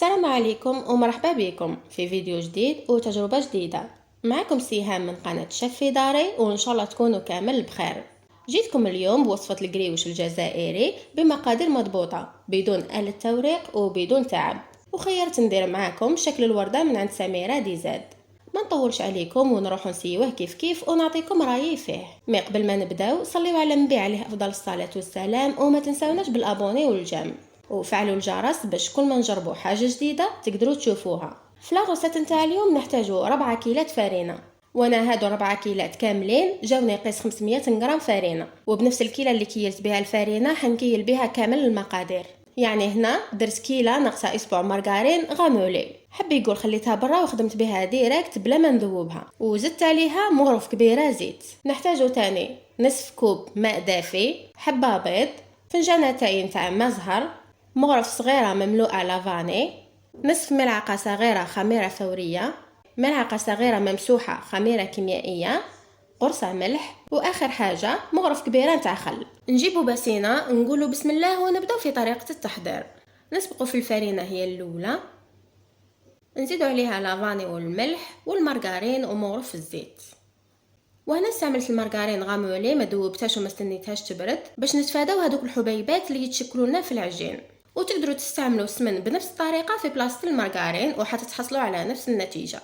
السلام عليكم ومرحبا بكم في فيديو جديد وتجربة جديدة. معكم سيهام من قناة شيف في داري، وإن شاء الله تكونوا كامل بخير. جيتكم اليوم بوصفة القريوش الجزائري بمقادير مضبوطة بدون آلة توريق وبدون تعب، وخيرت ندير معاكم شكل الوردة من عند سميرة ديزاد. ما نطولش عليكم ونروح نسيوه كيف ونعطيكم رايي فيه. مي قبل ما نبداو صليوا على النبي عليه افضل الصلاه والسلام، وما تنساوناش بالابوني والجيم وفعلوا الجرس باش كل ما نجربوا حاجه جديده تقدروا تشوفوها. في لاغوسيت نتاع اليوم نحتاجوا 4 كيلات فرينه، وانا هادو 4 كيلات كاملين جاوني قيس 500 غرام فرينه، وبنفس الكيله اللي كيلت بها الفرينه حنكيل بها كامل المقادير. يعني هنا درت كيله ناقصه اسبوع مارغرين غامولي، حبي يقول خليتها برا وخدمت بها ديريكت بلا ما نذوبها، وزدت عليها مغرف كبيره زيت. نحتاجو تاني نصف كوب ماء دافي، حبه بيض، فنجانتين تاع ماء زهر، مغرف صغيره مملوءه لافاني، نصف ملعقه صغيره خميره فوريه، ملعقه صغيره ممسوحه خميره كيميائيه، قرصة ملح، واخر حاجه مغرف كبيره نتاع خل. نجيبو باسينه نقولوا بسم الله ونبداو في طريقه التحضير. نسبقوا في الفرينه هي الاولى، نزيدوا عليها لافاني والملح والمارغرين ومغرف الزيت. وهنا استعملت المارغرين غامولي ما ذوبتهاش وما استنيتهاش تبرد باش نتفاداو هذوك الحبيبات اللي يتشكلوا لنا في العجين. وتقدروا تستعملوا السمن بنفس الطريقه في بلاصه المارغرين وحتى تحصلوا على نفس النتيجه.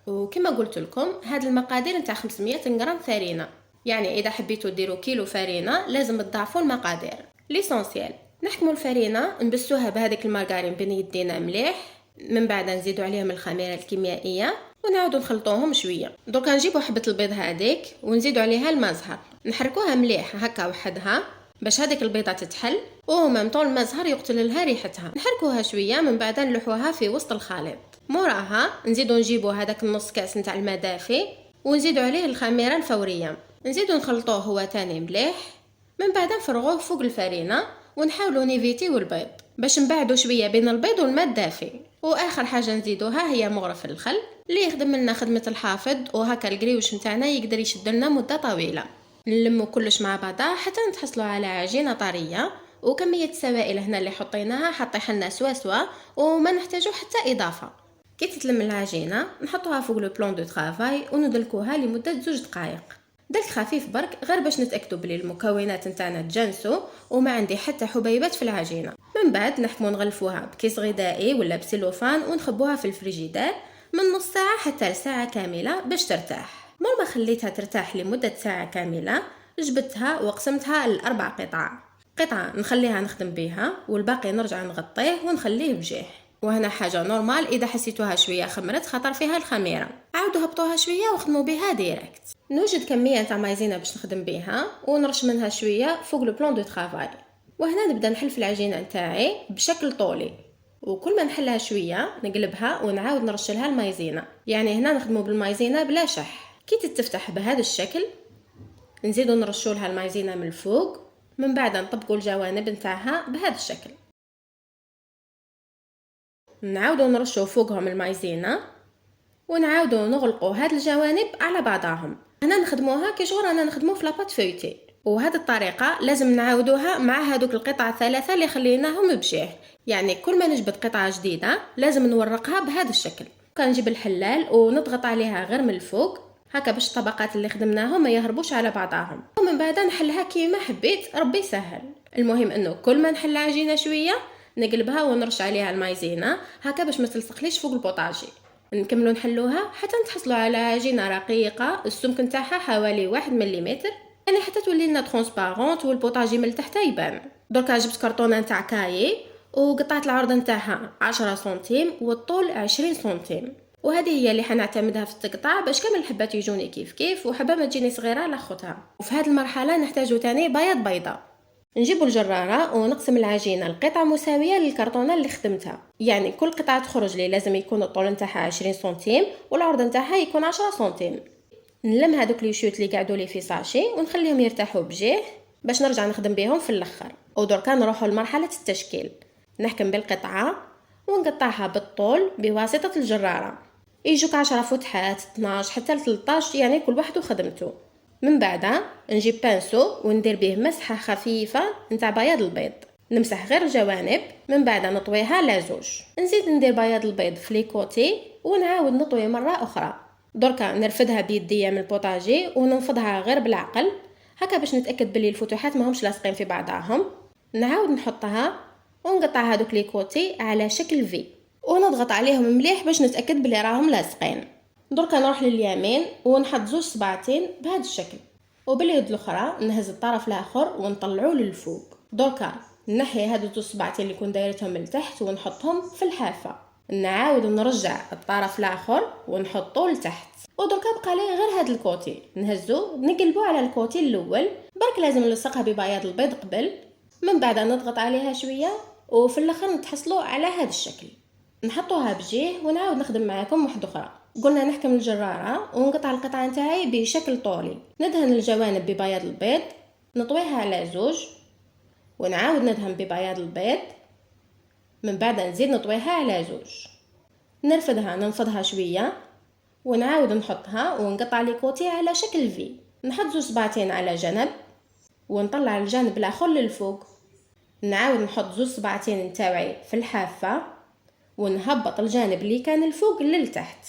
وكما قلت لكم هاد المقادير نتاع 500 غرام فرينه، يعني اذا حبيتوا ديروا كيلو فرينه لازم تضاعفوا المقادير. ليسونسيال نحكموا الفرينه نبسوها بهذيك المارغرين بين يدينا مليح، من بعد نزيدوا عليهم الخميره الكيميائيه ونعاودوا نخلطوهم شويه. دركا نجيبوا حبه البيض هذيك ونزيدوا عليها الماء زهر، نحركوها مليح هكا وحدها باش هذيك البيضه تتحل، ومامطون الماء زهر يقتل لها ريحتها. نحركوها شويه من بعد نلوحوها في وسط الخليط. موراها نزيدوا نجيبوا هذاك النص كاس نتاع الماء دافي ونزيدوا عليه الخميره الفوريه، نزيدوا نخلطوه هو تاني مليح، من بعد نفرغوه فوق الفرينه ونحاولوا نيفيتيو البيض باش نبعدوا شويه بين البيض والماء الدافي. واخر حاجه نزيدوها هي مغرف الخل اللي يخدم لنا خدمه الحافظ، وهكا القريوش نتاعنا يقدر يشد لنا مده طويله. نلموا كلش مع بعضها حتى نتحصلوا على عجينه طريه، وكميه السوائل هنا اللي حطيناها حطيح لنا سوا وما نحتاجوا حتى اضافه. كي تتلم العجينه نحطوها فوق لو بلون دو طرافاي وندلكوها لمده 2 دقائق، دلك خفيف برك غير باش نتاكدوا بلي المكونات نتاعنا تجانسوا وما عندي حتى حبيبات في العجينه. من بعد نحكموا نغلفوها بكيس غذائي ولا بسيلوفان ونخبوها في الفريجيدير من نص ساعه حتى لساعه كامله باش ترتاح. مور ما خليتها ترتاح لمده ساعه كامله جبتها وقسمتها لاربع قطعه نخليها نخدم بها، والباقي نرجع نغطيه ونخليه بجيه. وهنا حاجه نورمال اذا حسيتوها شويه خمرت خطر فيها الخميره، عاودوا هبطوها شويه وخدموا بها ديريكت. نوجد كميه تاع مايزينا باش نخدم بها ونرش منها شويه فوق لو بلون دو طرافاي. وهنا نبدا نحل في العجينه نتاعي بشكل طولي، وكل ما نحلها شويه نقلبها ونعاود نرشلها المايزينا، يعني هنا نخدموا بالمايزينا بلا شح. كي تتفتح بهذا الشكل نزيدوا نرشوا لها المايزينا من الفوق، من بعد نطبقوا الجوانب نتاعها بهذا الشكل، نعاودوا نرشوا فوقهم المايزينا ونعاودوا نغلقوا هاد الجوانب على بعضهم. هنا نخدموها كي شغل رانا نخدمو في لاباط فويتي، وهذه الطريقه لازم نعاودوها مع هذوك القطع الثلاثه اللي خليناهم بجيه. يعني كل ما نجبد قطعه جديده لازم نورقها بهذا الشكل. كنجيب الحلال ونضغط عليها غير من الفوق هكا باش الطبقات اللي خدمناهم ما يهربوش على بعضهم، ومن بعد نحلها كيما حبيت ربي يسهل. المهم انه كل ما نحل عجينه شويه نقلبها ونرش عليها المايزينا هكا باش ما تلصقليش فوق البوطاجي. نكملوا نحلوها حتى نتحصلوا على عجينه رقيقه السمك نتاعها حوالي 1 مليمتر، يعني حتى تولي لنا ترونسبارونت والبوطاجي من تحت يبان. دركا جبت كرتونه نتاع كاي وقطعت العرض نتاعها 10 سنتيم والطول 20 سنتيم، وهذه هي اللي حنعتمدها في التقطاع باش كامل الحبات يجوني كيف وحبه ما تجيني صغيره لاخوتها. وفي هذه المرحله نحتاجو تاني بياض بيضه. نجيبوا الجراره ونقسم العجينه لقطع مساويه للكرتونه اللي خدمتها، يعني كل قطعه تخرج لي لازم يكون الطول نتاعها 20 سنتيم والعرض نتاعها يكون 10 سنتيم. نلم هذوك لي شوت اللي قعدوا لي في ساشي ونخليهم يرتاحوا بجيه باش نرجع نخدم بهم في الاخر. ودركا نروحوا لمرحله التشكيل، نحكم بالقطعه ونقطعها بالطول بواسطه الجراره، يجوك 10 فتحات 12 حتى ل 13، يعني كل واحد وخدمته. من بعد نجيب بانسو وندير به مسحه خفيفه نتاع بياض البيض، نمسح غير الجوانب، من بعد نطويها لازوج. نزيد ندير بياض البيض في لي كوتي ونعاود نطوي مره اخرى. دركا نرفدها بيديا من البوطاجي وننفضها غير بالعقل هكا باش نتاكد بلي الفتحات ماهمش لاصقين في بعضهم. نعاود نحطها ونقطع هذوك لي كوتي على شكل في ونضغط عليهم مليح باش نتاكد بلي راهم لاصقين. دركا نروح لليمين ونحط زوج صباعتين بهذا الشكل، وباليد الاخرى نهز الطرف الاخر ونطلعوه للفوق. دركا نحي هادو زوج صباعتين اللي كنت دايرتهم لتحت ونحطهم في الحافه، نعاود نرجع الطرف الاخر ونحطوه لتحت. ودركا بقى لي غير هاد الكوتي نهزو نقلبو على الكوتي الاول. برك لازم نلصقها ببياض البيض قبل، من بعد نضغط عليها شويه وفي الاخر نتحصلوا على هذا الشكل. نحطوها بجيه ونعاود نخدم معاكم واحده اخرى. قلنا نحكم الجراره ونقطع القطعه نتاعي بشكل طولي. ندهن الجوانب ببياض البيض، نطويها على زوج ونعاود ندهن ببياض البيض، من بعد نزيد نطويها على زوج. نرفدها ننفضها شويه ونعاود نحطها ونقطع لي كوتي على شكل في. نحط زوج صباعتين على جنب ونطلع الجانب الاخر للفوق. نعاود نحط زوج صباعتين نتاعي في الحافه ونهبط الجانب اللي كان الفوق للتحت.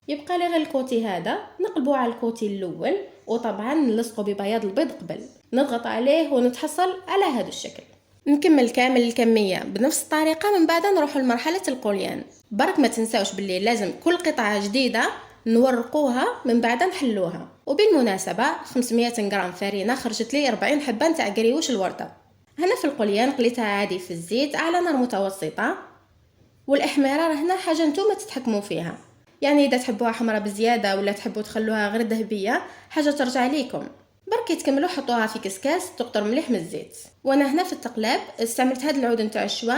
يبقى لي غير الكوتي هذا نقلبوه على الكوتي الاول، وطبعا نلصقه ببياض البيض قبل. نضغط عليه ونتحصل على هذا الشكل. نكمل كامل الكميه بنفس الطريقه، من بعد نروح لمرحله القليان. برك ما تنساوش باللي لازم كل قطعه جديده نورقوها من بعد نحلوها. وبالمناسبه 500 غرام فرينه خرجت لي 40 حبه نتاع قريوش الورده. هنا في القليان قليتها عادي في الزيت على نار متوسطه، والاحمرار هنا حاجه نتوما تتحكموا فيها، يعني اذا تحبوها حمراء بزياده ولا تحبوا تخلوها غير ذهبيه حاجه ترجع ليكم. برك تكملوا حطوها في كسكاس تقطر مليح من الزيت. وانا هنا في التقلاب استعملت هذا العود نتاع الشوا،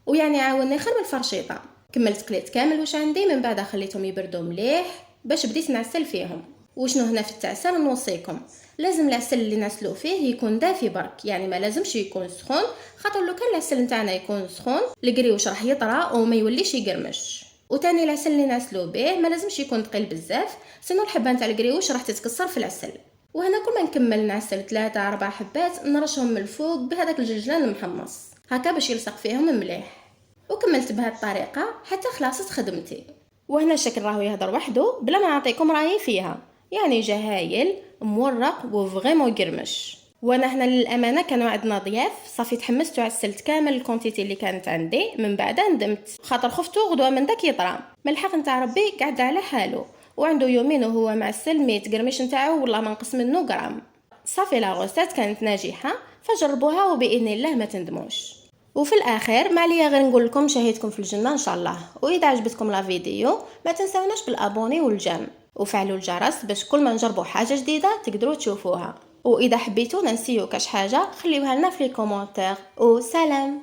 ويعني عاوني خير من الفرشيطه. كملت قليت كامل واش عندي، من بعد خليتهم يبردوا مليح باش بديت نعسل فيهم. وشنو هنا في التعسل نوصيكم لازم العسل اللي نعسلو فيه يكون دافي برك، يعني ما لازمش يكون سخون، خاطر لو كان العسل نتاعنا يكون سخون القريوش راح يطرى وما يوليش يقرمش. وتاني العسل اللي نعسلو به ما لازمش يكون ثقيل بزاف، سينو الحبه نتاع القريوش راح تتكسر في العسل. وهنا كل ما نكمل نعسل 3-4 حبات نرشهم من الفوق بهذاك الجلجلان المحمص هكا باش يلصق فيهم مليح. وكملت بهذه الطريقه حتى خلاصت خدمتي. وهنا الشكل راهو يهضر وحده بلا ما نعطيكم رايي فيها، يعني جا هايل مورق وفريمون قرمش. وانا هنا للامانه كانوا عندنا ضياف، صافي تحمست وعسلت كامل الكونتيتي اللي كانت عندي، من بعد ندمت خاطر خفتو غدوه من داك يطرى. من الحق نتاع ربي قاعد على حاله وعنده يومين وهو معسل ميت قرمش نتاعو والله ما نقص منه غرام. صافي لا غوستات كانت ناجحه، فجربوها وباذن الله ما تندموش. وفي الاخر ما عليا غير نقول لكم شهيتكم في الجنه ان شاء الله. واذا عجبتكم لا فيديو ما تنسوناش بالابوني والجيم وفعلوا الجرس باش كل ما نجربوا حاجه جديده تقدروا تشوفوها. واذا حبيتوا ننسيو كاش حاجه خليوها لنا في لي كومونتير. وسلام.